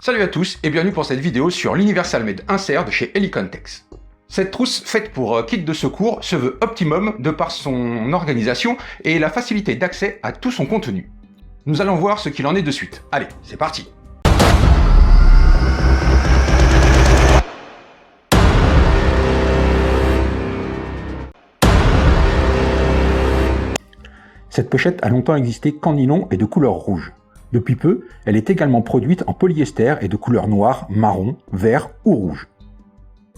Salut à tous et bienvenue pour cette vidéo sur l'Universal Med Insert de chez Helicontex. Cette trousse faite pour kit de secours se veut optimum de par son organisation et la facilité d'accès à tout son contenu. Nous allons voir ce qu'il en est de suite. Allez, c'est parti! Cette pochette a longtemps existé qu'en nylon et de couleur rouge. Depuis peu, elle est également produite en polyester et de couleur noire, marron, vert ou rouge.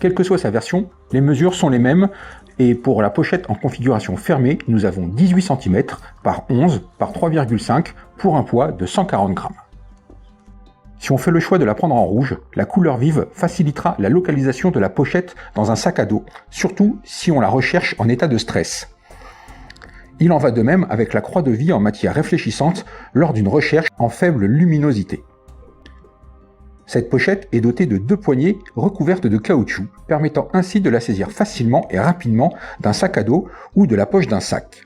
Quelle que soit sa version, les mesures sont les mêmes et pour la pochette en configuration fermée, nous avons 18 cm par 11 par 3,5 pour un poids de 140 g. Si on fait le choix de la prendre en rouge, la couleur vive facilitera la localisation de la pochette dans un sac à dos, surtout si on la recherche en état de stress. Il en va de même avec la croix de vie en matière réfléchissante lors d'une recherche en faible luminosité. Cette pochette est dotée de 2 poignées recouvertes de caoutchouc, permettant ainsi de la saisir facilement et rapidement d'un sac à dos ou de la poche d'un sac.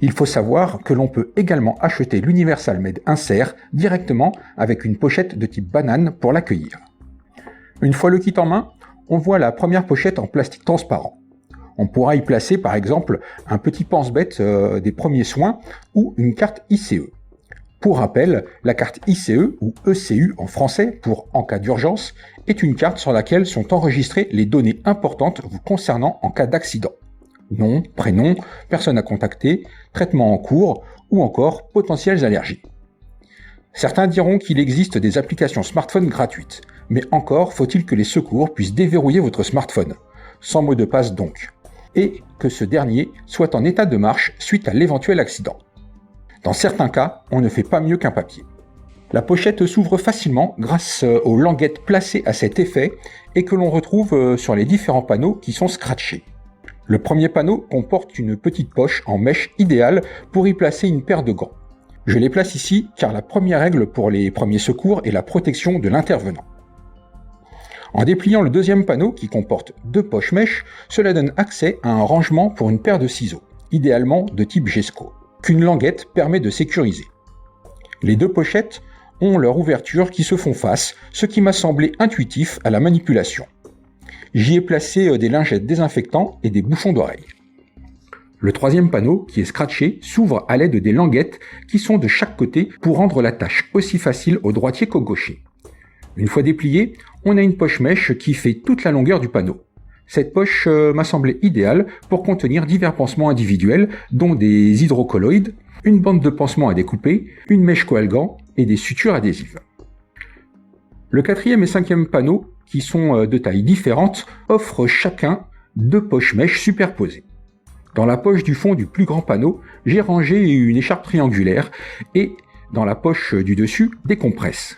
Il faut savoir que l'on peut également acheter l'Universal Med Insert directement avec une pochette de type banane pour l'accueillir. Une fois le kit en main, on voit la première pochette en plastique transparent. On pourra y placer par exemple un petit pense-bête des premiers soins ou une carte ICE. Pour rappel, la carte ICE ou ECU en français pour en cas d'urgence est une carte sur laquelle sont enregistrées les données importantes vous concernant en cas d'accident. Nom, prénom, personne à contacter, traitement en cours ou encore potentielles allergies. Certains diront qu'il existe des applications smartphone gratuites, mais encore faut-il que les secours puissent déverrouiller votre smartphone, sans mot de passe donc, et que ce dernier soit en état de marche suite à l'éventuel accident. Dans certains cas, on ne fait pas mieux qu'un papier. La pochette s'ouvre facilement grâce aux languettes placées à cet effet et que l'on retrouve sur les différents panneaux qui sont scratchés. Le premier panneau comporte une petite poche en mèche idéale pour y placer une paire de gants. Je les place ici car la première règle pour les premiers secours est la protection de l'intervenant. En dépliant le deuxième panneau qui comporte 2 poches mèches, cela donne accès à un rangement pour une paire de ciseaux, idéalement de type Gesco, qu'une languette permet de sécuriser. Les 2 pochettes ont leur ouverture qui se font face, ce qui m'a semblé intuitif à la manipulation. J'y ai placé des lingettes désinfectants et des bouchons d'oreilles. Le troisième panneau, qui est scratché, s'ouvre à l'aide des languettes qui sont de chaque côté pour rendre la tâche aussi facile au droitier qu'au gaucher. Une fois déplié, on a une poche mèche qui fait toute la longueur du panneau. Cette poche m'a semblé idéale pour contenir divers pansements individuels, dont des hydrocolloïdes, une bande de pansement à découper, une mèche coalgant et des sutures adhésives. Le quatrième et cinquième panneaux, qui sont de tailles différentes, offrent chacun 2 poches mèches superposées. Dans la poche du fond du plus grand panneau, j'ai rangé une écharpe triangulaire et dans la poche du dessus, des compresses.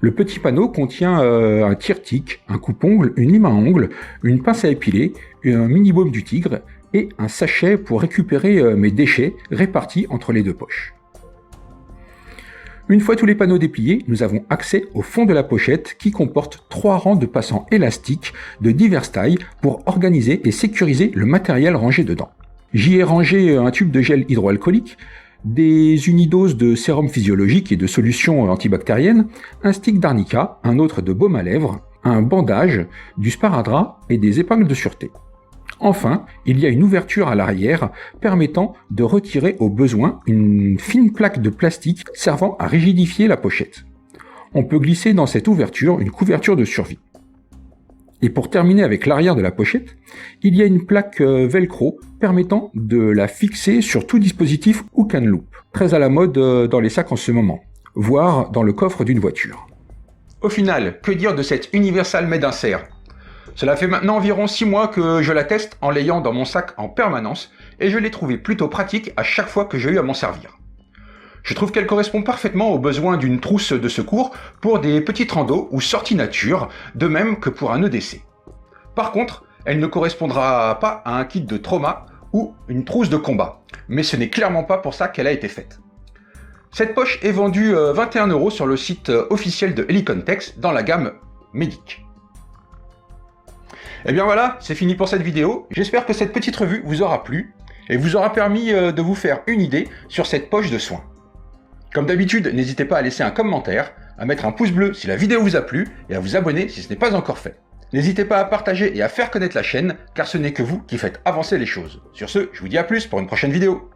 Le petit panneau contient un tire-tic, un coupe-ongle, une lime à ongles, une pince à épiler, un mini-baume du tigre et un sachet pour récupérer mes déchets répartis entre les 2 poches. Une fois tous les panneaux dépliés, nous avons accès au fond de la pochette qui comporte 3 rangs de passants élastiques de diverses tailles pour organiser et sécuriser le matériel rangé dedans. J'y ai rangé un tube de gel hydroalcoolique, des unidoses de sérum physiologique et de solutions antibactériennes, un stick d'arnica, un autre de baume à lèvres, un bandage, du sparadrap et des épingles de sûreté. Enfin, il y a une ouverture à l'arrière permettant de retirer au besoin une fine plaque de plastique servant à rigidifier la pochette. On peut glisser dans cette ouverture une couverture de survie. Et pour terminer avec l'arrière de la pochette, il y a une plaque velcro permettant de la fixer sur tout dispositif ou canloop, très à la mode dans les sacs en ce moment, voire dans le coffre d'une voiture. Au final, que dire de cette Universal Med Insert? Cela fait maintenant environ 6 mois que je la teste en l'ayant dans mon sac en permanence et je l'ai trouvée plutôt pratique à chaque fois que j'ai eu à m'en servir. Je trouve qu'elle correspond parfaitement aux besoins d'une trousse de secours pour des petites randos ou sorties nature, de même que pour un EDC. Par contre, elle ne correspondra pas à un kit de trauma ou une trousse de combat, mais ce n'est clairement pas pour ça qu'elle a été faite. Cette poche est vendue 21 € sur le site officiel de Helicontex dans la gamme Medic. Et bien voilà, c'est fini pour cette vidéo. J'espère que cette petite revue vous aura plu et vous aura permis de vous faire une idée sur cette poche de soins. Comme d'habitude, n'hésitez pas à laisser un commentaire, à mettre un pouce bleu si la vidéo vous a plu et à vous abonner si ce n'est pas encore fait. N'hésitez pas à partager et à faire connaître la chaîne, car ce n'est que vous qui faites avancer les choses. Sur ce, je vous dis à plus pour une prochaine vidéo.